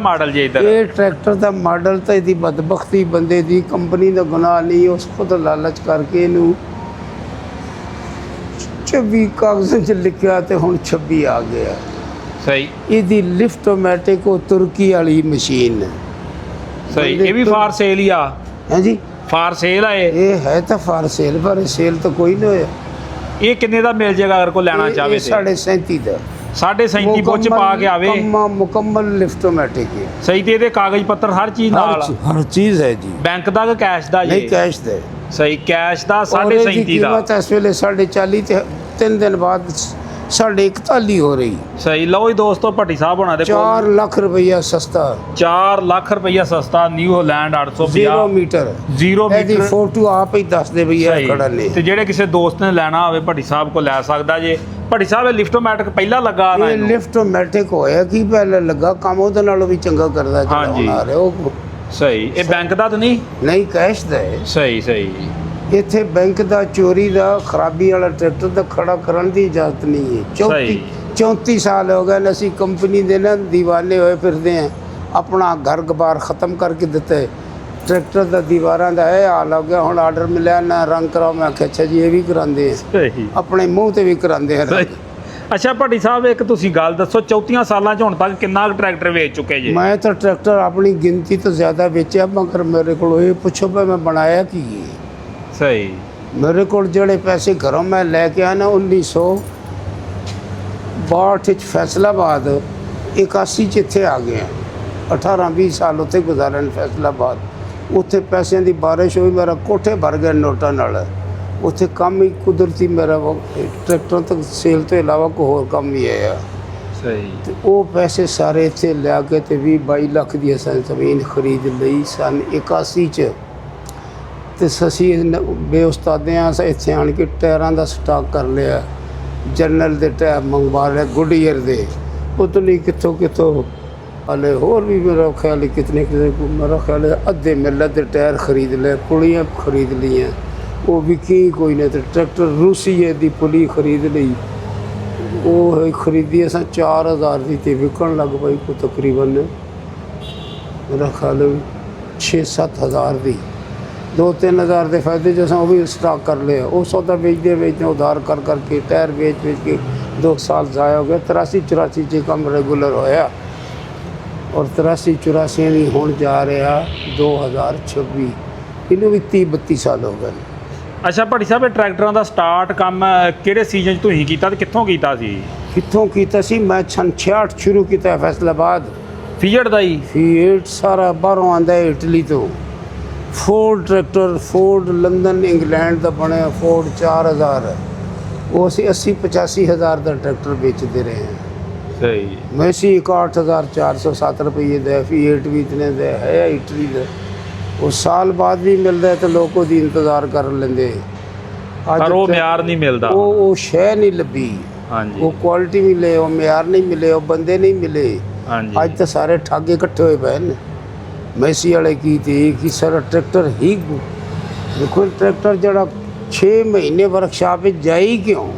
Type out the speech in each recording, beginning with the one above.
Model ਜੀ ਇਧਰ ਇਹ ਟਰੈਕਟਰ ਦਾ ਮਾਡਲ ਤਾਂ ਇਹਦੀ ਬਦਬਖਤੀ ਬੰਦੇ ਦੀ, ਕੰਪਨੀ ਦਾ ਗੁਨਾਹ ਨਹੀਂ, ਉਸ ਖੁਦ ਲਾਲਚ ਕਰਕੇ ਇਹਨੂੰ 24 ਕਾਗਜ਼ਾਂ 'ਚ ਲਿਖਿਆ ਤੇ ਹੁਣ 26 ਆ ਗਿਆ। ਸਹੀ। ਇਹਦੀ ਲਿਫਟੋਮੈਟਿਕ ਉਹ ਤੁਰਕੀ ਵਾਲੀ ਮਸ਼ੀਨ ਹੈ। ਸਹੀ। ਇਹ ਵੀ ਫਾਰ ਸੇਲ ਹੀ ਆ? ਹਾਂਜੀ, ਫਾਰ ਸੇਲ ਆ ਇਹ ਹੈ ਤਾਂ ਫਾਰ ਸੇਲ, ਪਰ ਸੇਲ ਤਾਂ ਕੋਈ ਨਹੀਂ ਹੋਇਆ। ਇਹ ਕਿੰਨੇ ਦਾ ਮਿਲ ਜਾਏਗਾ ਅਗਰ ਕੋਈ ਲੈਣਾ ਚਾਹਵੇ? 37.5 ਦਾ। 37.5 ਪੁੱਛ ਪਾ ਕੇ ਆਵੇ। ਮੁਕੰਮਲ ਲਿਫਟੋਮੈਟਿਕ ਹੈ। ਸਹੀ। ਤੇ ਇਹਦੇ ਕਾਗਜ਼ ਪੱਤਰ ਹਰ ਚੀਜ਼ ਨਾਲ? ਹਰ ਚੀਜ਼ ਹੈ ਜੀ। ਬੈਂਕ ਦਾ ਕਿ ਕੈਸ਼ ਦਾ ਜੀ? ਨਹੀਂ, ਕੈਸ਼ ਦਾ। ਸਹੀ। ਕੈਸ਼ ਦਾ 37.5 ਦਾ। ਕੀਮਤ ਇਸ ਵੇਲੇ 40.5 ਤੇ 3 ਦਿਨ ਬਾਅਦ 41 ਹੋ ਰਹੀ। ਸਹੀ। ਲਓ ਜੀ ਦੋਸਤੋ, ਭੱਟੀ ਸਾਹਿਬ ਹੋਣਾ ਦੇ 4 ਲੱਖ ਰੁਪਈਆ ਸਸਤਾ। 4 ਲੱਖ ਰੁਪਈਆ ਸਸਤਾ ਨਿਊ ਹਾਲੈਂਡ 850 0 ਮੀਟਰ। 0 ਇਹਦੀ ਮੀਟਰ ਫੋਟੋ ਆਪ ਹੀ ਦੱਸ ਦੇ ਭਈਆ ਖੜਾ ਨੇ। ਤੇ ਜਿਹੜੇ ਕਿਸੇ ਦੋਸਤ ਨੇ ਲੈਣਾ ਹੋਵੇ ਭੱਟੀ ਸਾਹਿਬ ਕੋ ਲੈ ਸਕਦਾ ਜੇ। ਭੱਟੀ ਸਾਹਿਬ ਇਹ ਲਿਫਟੋਮੈਟਿਕ ਪਹਿਲਾਂ ਲੱਗਾ ਨਾ? ਇਹ ਲਿਫਟੋਮੈਟਿਕ ਹੋਇਆ ਕੀ ਪਹਿਲਾਂ ਲੱਗਾ, ਕੰਮ ਉਹਦੇ ਨਾਲੋਂ ਵੀ ਚੰਗਾ ਕਰਦਾ ਹਾਂਜੀ। ਚਲਾਉਣ ਆ ਉਹ। ਸਹੀ। ਇਹ ਬੈਂਕ ਦਾ ਤਾਂ ਨਹੀਂ? ਨਹੀਂ, ਕੈਸ਼ ਦਾ ਹੈ। ਸਹੀ ਸਹੀ। ਇੱਥੇ ਬੈਂਕ ਦਾ, ਚੋਰੀ ਦਾ, ਖਰਾਬੀ ਵਾਲਾ ਟਰੈਕਟਰ ਦਾ ਖੜਾ ਕਰਨ ਦੀ ਇਜਾਜ਼ਤ ਨਹੀਂ ਹੈ। 34 ਸਾਲ ਹੋ ਗਏ ਅਸੀਂ ਕੰਪਨੀ ਦੇ ਨਾ دیਵਾਨੇ ਹੋਏ ਫਿਰਦੇ ਹਾਂ। ਆਪਣਾ ਘਰ ਗਬਾਰ ਖਤਮ ਕਰਕੇ ਦਿੱਤੇ। ਟਰੈਕਟਰ ਦਾ ਦੀਵਾਰਾਂ ਦਾ ਇਹ ਹਾਲ ਹੋ ਗਿਆ। ਹੁਣ ਆਰਡਰ ਮਿਲਿਆ ਨਾ ਰੰਗ ਕਰਾਓ, ਮੈਂ ਆਖਿਆ ਅੱਛਾ ਜੀ ਇਹ ਵੀ ਕਰਾਉਂਦੇ ਆ, ਸਹੀ। ਆਪਣੇ ਮੂੰਹ ਤੇ ਵੀ ਕਰਾਉਂਦੇ ਆ। ਅੱਛਾ ਭੱਟੀ ਸਾਹਿਬ, ਇੱਕ ਤੁਸੀਂ ਗੱਲ ਦੱਸੋ, 34 ਸਾਲਾਂ 'ਚ ਹੁਣ ਤੱਕ ਕਿੰਨਾ ਟਰੈਕਟਰ ਵੇਚ ਚੁੱਕੇ ਜੇ? ਮੈਂ ਤਾਂ ਟਰੈਕਟਰ ਆਪਣੀ ਗਿਣਤੀ ਤੋਂ ਜ਼ਿਆਦਾ ਵੇਚਿਆ, ਮਗਰ ਮੇਰੇ ਕੋਲ ਇਹ ਪੁੱਛੋ ਵੀ ਮੈਂ ਬਣਾਇਆ ਕੀ ਹੈ। ਸਹੀ। ਮੇਰੇ ਕੋਲ ਜਿਹੜੇ ਪੈਸੇ ਘਰੋਂ ਮੈਂ ਲੈ ਕੇ ਆਇਆ ਨਾ 1962 'ਚ ਫੈਸਲਾਬਾਦ, 81 'ਚ ਇੱਥੇ ਆ ਗਿਆ। 18-20 ਸਾਲ ਉੱਥੇ ਗੁਜ਼ਾਰਨ ਫੈਸਲਾਬਾਦ। ਉੱਥੇ ਪੈਸਿਆਂ ਦੀ ਬਾਰਿਸ਼ ਹੋਈ, ਮੇਰਾ ਕੋਠੇ ਭਰ ਗਏ ਨੋਟਾਂ ਨਾਲ। ਉੱਥੇ ਕੰਮ ਹੀ ਕੁਦਰਤੀ ਮੇਰਾ ਟਰੈਕਟਰਾਂ ਤੱਕ ਸੇਲ ਤੋਂ ਇਲਾਵਾ ਕੋਈ ਹੋਰ ਕੰਮ ਹੀ ਆਇਆ। ਸਹੀ। ਤੇ ਉਹ ਪੈਸੇ ਸਾਰੇ ਇੱਥੇ ਲਿਆ ਕੇ ਤੇ 20-22 ਲੱਖ ਦੀ ਅਸਾਂ ਜ਼ਮੀਨ ਖਰੀਦ ਲਈ ਸਨ 81 'ਚ। ਤੇ ਅਸੀਂ ਬੇਉਸਤਾਦਿਆਂ ਇੱਥੇ ਆਣ ਕੇ ਟਾਇਰਾਂ ਦਾ ਸਟਾਕ ਕਰ ਲਿਆ। ਜਨਰਲ ਦੇ ਟਾਇਰ ਮੰਗਵਾ ਲਿਆ, ਗੁੱਡੀਅਰ ਦੇ। ਪਤਾ ਨਹੀਂ ਕਿੱਥੋਂ ਕਿੱਥੋਂ ਹਾਲੇ ਹੋਰ ਵੀ ਮੇਰਾ ਖਿਆਲ ਕਿਤਨੇ ਮੇਰਾ ਖਿਆਲ ਅੱਧੇ ਮਿਲਤ ਦੇ ਟਾਇਰ ਖਰੀਦ ਲਏ, ਪੁਲੀਆਂ ਖਰੀਦ ਲਈਆਂ। ਉਹ ਵਿਕੀ ਕੋਈ ਨਹੀਂ। ਤੇ ਟਰੈਕਟਰ ਰੂਸੀਏ ਦੀ ਪੁਲੀ ਖਰੀਦ ਲਈ। ਉਹ ਖਰੀਦੀ ਅਸਾਂ 4000 ਦੀ ਤੇ ਵਿਕਣ ਲੱਗ ਪਈ ਕੋ ਤਕਰੀਬਨ ਮੇਰਾ ਖਿਆਲ 6-7 ਹਜ਼ਾਰ ਦੀ। 2-3 ਹਜ਼ਾਰ ਦੇ ਫਾਇਦੇ 'ਚ ਅਸਾਂ ਉਹ ਵੀ ਸਟਾਕ ਕਰ ਲਿਆ। ਉਹ ਸੌਦਾ ਵੇਚਦੇ ਉਧਾਰ ਕਰ ਕਰਕੇ ਟਾਇਰ ਵੇਚ ਕੇ 2 ਸਾਲ ਜ਼ਾਇਆ ਹੋ ਗਿਆ। 83-84 'ਚ ਕੰਮ ਰੈਗੂਲਰ ਹੋਇਆ ਔਰ 83-84 ਵੀ ਹੁਣ ਜਾ ਰਿਹਾ 2026। ਇਹਨੂੰ ਵੀ 30-32 ਸਾਲ ਹੋ ਗਏ। ਅੱਛਾ ਭੱਟੀ ਸਾਹਿਬ, ਇਹ ਟਰੈਕਟਰਾਂ ਦਾ ਸਟਾਰਟ ਕੰਮ ਕਿਹੜੇ ਸੀਜ਼ਨ 'ਚ ਤੁਸੀਂ ਕੀਤਾ ਤੇ ਕਿੱਥੋਂ ਕੀਤਾ ਸੀ? ਕਿੱਥੋਂ ਕੀਤਾ ਸੀ? ਮੈਂ 66 ਸ਼ੁਰੂ ਕੀਤਾ ਫੈਸਲਾਬਾਦ। ਫੀਅਟ ਦਾ ਹੀ? ਫੀਅਟ ਸਾਰਾ ਬਾਹਰੋਂ ਆਉਂਦਾ ਇਟਲੀ ਤੋਂ। Ford tractor, Ford London England ਦਾ ਬਣਿਆ ਫੋਰਡ 4000। ਉਹ ਅਸੀਂ 80-85 ਹਜ਼ਾਰ ਦਾ ਟਰੈਕਟਰ ਵੇਚਦੇ ਰਹੇ ਹਾਂ। ਸਹੀ। ਮੈਸੀ 61,407 ਰੁਪਏ ਦਾ। ਫੀਅਟ ਵੀ ਇਤਨੇ ਦਾ ਹੈ ਇਟਲੀ ਦਾ। ਉਹ ਸਾਲ ਬਾਅਦ ਵੀ ਮਿਲਦਾ ਤੇ ਲੋਕ ਉਹਦੀ ਇੰਤਜ਼ਾਰ ਕਰ ਲੈਂਦੇ। ਪਰ ਉਹ ਮਿਆਰ ਨਹੀਂ ਮਿਲਦਾ। ਉਹ ਸ਼ੈ ਨਹੀਂ ਲੱਭੀ। ਹਾਂਜੀ। ਉਹ ਕੁਆਲਿਟੀ ਮਿਲੇ, ਉਹ ਮਿਆਰ ਨਹੀਂ ਮਿਲੇ, ਉਹ ਬੰਦੇ ਨਹੀਂ ਮਿਲੇ। ਹਾਂਜੀ। ਅੱਜ ਤਾਂ ਸਾਰੇ ਠੱਗ ਇਕੱਠੇ ਹੋਏ ਪਏ ਨੇ। ਮੈਸੀ ਵਾਲੇ ਕੀ ਤੇ ਕਿ ਸਾਰਾ ਟਰੈਕਟਰ ਹੀ ਦੇਖੋ। ਟਰੈਕਟਰ ਜਿਹੜਾ 6 ਮਹੀਨੇ ਵਰਕਸ਼ਾਪ ਵਿੱਚ ਜਾਈ ਕਿਉਂ?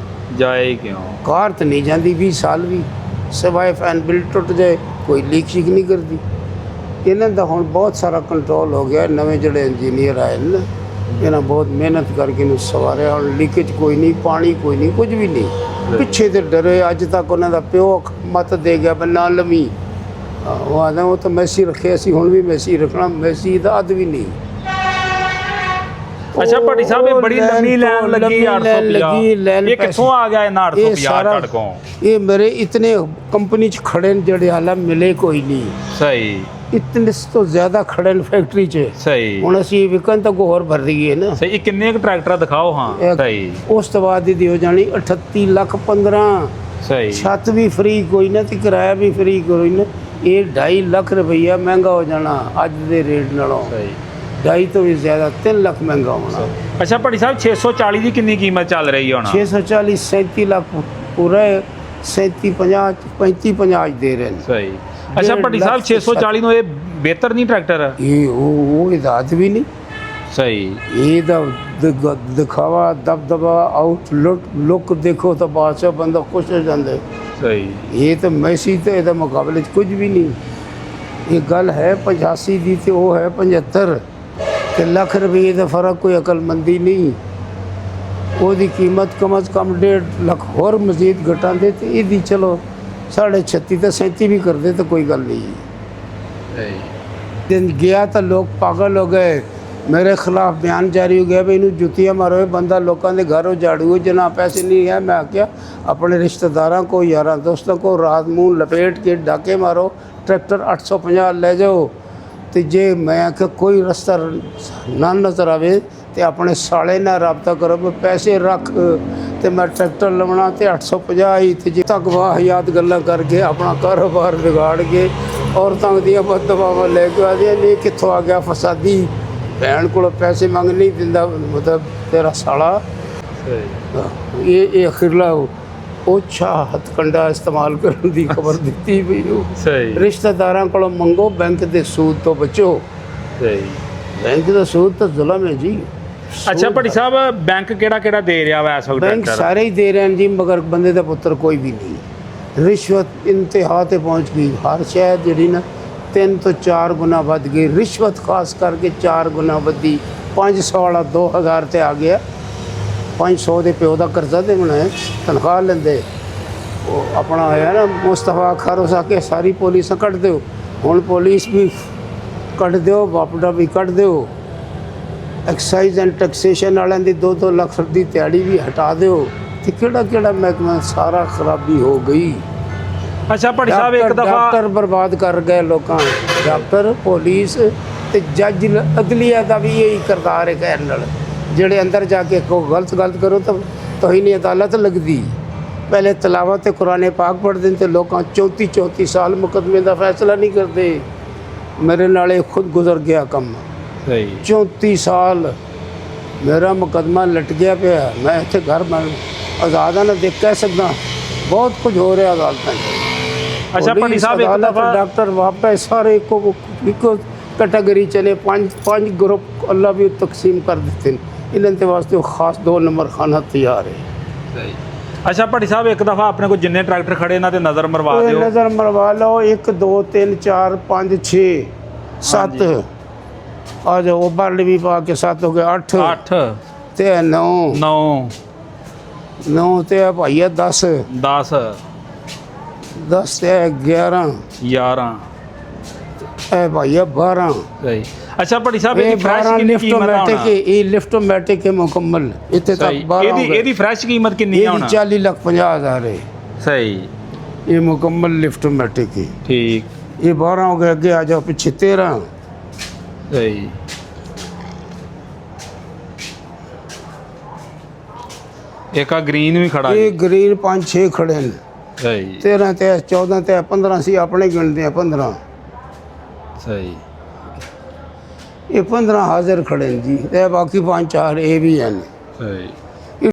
ਕਾਰ ਤਾਂ ਨਹੀਂ ਜਾਂਦੀ 20 ਸਾਲ ਵੀ, ਸਿਵਾਏ ਫੈਨ ਬਿਲ ਟੁੱਟ ਜਾਏ ਕੋਈ ਲੀਕ ਸ਼ੀਕ ਨਹੀਂ ਕਰਦੀ। ਇਹਨਾਂ ਦਾ ਹੁਣ ਬਹੁਤ ਸਾਰਾ ਕੰਟਰੋਲ ਹੋ ਗਿਆ। ਨਵੇਂ ਜਿਹੜੇ ਇੰਜੀਨੀਅਰ ਆਏ ਨੇ ਇਹਨਾਂ ਬਹੁਤ ਮਿਹਨਤ ਕਰਕੇ ਇਹਨੂੰ ਸਵਾਰਿਆ। ਹੁਣ ਲੀਕੇਜ ਕੋਈ ਨਹੀਂ, ਪਾਣੀ ਕੋਈ ਨਹੀਂ, ਕੁਝ ਵੀ ਨਹੀਂ। ਪਿੱਛੇ ਤੇ ਡਰੇ ਅੱਜ ਤੱਕ ਉਹਨਾਂ ਦਾ ਪਿਓ ਮਤ ਦੇ ਗਿਆ ਬੰਨਾ ਲਵੀ। ਉਹ ਆਦਾ ਉਹ ਤਾਂ ਮੈਸੀ ਰੱਖਿਆ ਸੀ, ਹੁਣ ਵੀ ਮੈਸੀ ਰੱਖਣਾ। ਮੈਸੀ ਦਾ ਅੱਧ ਵੀ ਨਹੀਂ। ਅੱਛਾ ਭੱਟੀ ਸਾਹਿਬ, ਇਹ ਬੜੀ ਲੰਮੀ ਲਾਈਨ ਲੱਗੀ 850। ਇਹ ਕਿੱਥੋਂ ਆ ਗਿਆ ਇਹਨਾਂ 850 ਤੁਹਾਡੇ ਕੋਲ? ਇਹ ਮੇਰੇ ਇਤਨੇ ਕੰਪਨੀ 'ਚ ਖੜੇ ਨੇ ਜਿਹੜੇ ਹਾਲਾ ਮਿਲੇ ਕੋਈ ਨਹੀਂ। ਸਹੀ। ਇਤਨੇ ਤੋਂ ਜ਼ਿਆਦਾ ਖੜੇ ਨੇ ਫੈਕਟਰੀ 'ਚ। ਸਹੀ। ਹੁਣ ਅਸੀਂ ਵਿਕਣ ਤੱਕ ਹੋਰ ਭਰ ਰਹੀਏ ਨਾ। ਸਹੀ। ਇਹ ਕਿੰਨੇ ਕੁ ਟਰੈਕਟਰ ਦਿਖਾਓ? ਹਾਂ ਸਹੀ। ਉਸ ਤੋਂ ਬਾਅਦ ਦੀ ਹੋ ਜਾਣੀ 38 ਲੱਖ 15। ਸਹੀ। ਛੱਤ ਵੀ ਫਰੀ ਕੋਈ ਨਾ ਤੇ ਕਿਰਾਇਆ ਵੀ ਫਰੀ ਕੋਈ ਨਾ। ਇਹ 2.5 ਲੱਖ ਰੁਪਈਆ ਮਹਿੰਗਾ ਹੋ ਜਾਣਾ ਅੱਜ ਦੇ ਰੇਟ ਨਾਲੋਂ। ਸਹੀ। 2.5 ਤੋਂ ਵੀ ਜ਼ਿਆਦਾ 3 ਲੱਖ ਮਹਿੰਗਾ ਹੋਣਾ। ਅੱਛਾ ਭੱਟੀ ਸਾਹਿਬ, 640 ਦੀ ਕਿੰਨੀ ਕੀਮਤ ਚੱਲ ਰਹੀ ਹੁਣ? 640 37 ਲੱਖ ਪੂਰਾ 37-50 35-50 ਦੇ ਰਹੇ ਨੇ। ਸਹੀ। ਅੱਛਾ ਭੱਟੀ ਸਾਹਿਬ, 640 ਨੂੰ ਇਹ ਬਿਹਤਰ ਨਹੀਂ ਟਰੈਕਟਰ? ਉਹ ਇਦਾਤ ਵੀ ਨਹੀਂ। ਸਹੀ। ਇਹਦਾ ਦਿਖਾਵਾ ਦਬਦਬਾ ਲੁੱਕ ਦੇਖੋ ਤਾਂ ਬਾਦਸ਼ਾਹ ਬੰਦਾ ਖੁਸ਼ ਹੋ ਜਾਂਦਾ। ਸਹੀ। ਇਹ ਤਾਂ ਮੈਸੀ ਤੇ ਇਹਦੇ ਮੁਕਾਬਲੇ 'ਚ ਕੁਝ ਵੀ ਨਹੀਂ। ਇਹ ਗੱਲ ਹੈ 85 ਦੀ ਤੇ ਉਹ ਹੈ 75 ਤੇ ਲੱਖ ਰੁਪਏ ਦਾ ਫਰਕ ਕੋਈ ਅਕਲਮੰਦੀ ਨਹੀਂ। ਉਹਦੀ ਕੀਮਤ ਕਮ ਅਜ਼ ਕਮ 1.5 ਲੱਖ ਹੋਰ ਮਜ਼ੀਦ ਘਟਾਉਂਦੇ ਤੇ ਇਹਦੀ ਚਲੋ 36.5 ਤੇ 37 ਵੀ ਕਰਦੇ ਤਾਂ ਕੋਈ ਗੱਲ ਨਹੀਂ। दिन गया तो लोग पागल हो गए, मेरे खिलाफ बयान जारी हो गया भाई इन्हू जुतियाँ मारो, बंदा लोगों के घर झाड़ू जना पैसे नहीं है। मैं क्या अपने रिश्तेदारों को यार दोस्तों को रात मुँह लपेट के डाके मारो, ट्रैक्टर 850 ले जाओ। तो जे मैं क्या कोई रास्ता ना नजर आवे तो अपने साले ना रबता करो, पैसे रख तो मैं ट्रैक्टर लवना तो 850 ही तो जे तक वाहियात गल्लां करके अपना कारोबार बिगाड़ के औरतों दियां बददुआवां लेके आदियां नहीं कित्थों आ गया फसादी भैन को पैसे मंग नहीं दिंदा, मतलब तेरा साला ये अखिरला ओछा हथकंडा इस्तेमाल करने की खबर दी भी। रिश्तेदारों को मंगो, बैंक के सूद तो बचो। बैंक का सूद तो जुल्म है जी। अच्छा भट्टी साहब, बैंक केड़ा दे रहा वा इस वक्त? बैंक सारे ही दे रहे हैं जी, मगर बंदे का पुत्र कोई भी नहीं। रिश्वत इंतहा ते पहुँच गई, हर शहर जी ना 3 तो 4 गुना बढ़ गई। रिश्वत खास करके 4 गुना बढ़ी। 500 वाला 2000 ते आ गया। 500 के प्यो का कर्जा दे बनाए, तनख्वाह लेंदे वो अपना आया ना मुस्तफा खारोस आके सारी पुलिस कट दो, हुण पुलिस भी कट दो, बापड़ा भी कट दो। एक्साइज एंड टैक्सेशन वाले की 2-2 लाख की दिहाड़ी भी हटा दो। तो केड़ा महकमा सारा खराबी हो गई। अच्छा भट्टी साहब, एक दफ़ा डॉक्टर बर्बाद कर गए लोगों, डॉक्टर पुलिस ते जज अदलिया का भी यही करतार है कहने जेड़े अंदर जाके को गलत करो तो ही नहीं अदालत लगती। पहले तलावत कुरान पाक पढ़ दें तो लोग 34 साल मुकदमे का फैसला नहीं करते। मेरे नाले खुद गुजर गया कम 34 साल मेरा मुकदमा लट गया पे। मैं इतने घर में आज़ाद ना देख कह सकता, बहुत कुछ हो रहा अदालत। अच्छा भट्टी साहब, एक दफ़ा डॉक्टर वापस सारे इको कैटेगरी चले, 5 ग्रुप अल्लाह भी तकसीम कर देते हैं। इन्हें वास्ते खास 2 नंबर खाना तैयार है। अच्छा भट्टी साहब, एक दफ़ा अपने को जिन्ने ट्रैक्टर खड़े इन्हां ते नज़र मरवा दिओ। नज़र मरवा लो, 1 2 3 4 5 6 7 आ जाओ। वो बारली भी पा के 7 हो गए, 8 ते 9 ते भाइया 10 ते 11 ए भाइया 12। सही। अच्छा भट्टी साहब, ये फ्रेश कितनी कीमत होना? ये लिफ्टोमैटिक है मुकम्मल, इतने तक 12 ਇਹਦੀ फ्रेश कीमत कितनी है होना? 40,50,000 है। सही। ये मुकम्मल लिफ्टोमैटिक है। ठीक। ये 12 हो गए, आगे आ जाओ, पीछे 13। सही। एक आ ग्रीन भी खड़ा, ये ग्रीन 5-6 खड़े हैं। सही। 13 ते 14 ते 15 सी अपने गिनते हैं 15। सही। ये 15 हाजिर खड़े हैं जी, ते बाकी 5-4 ये भी हैं। सही।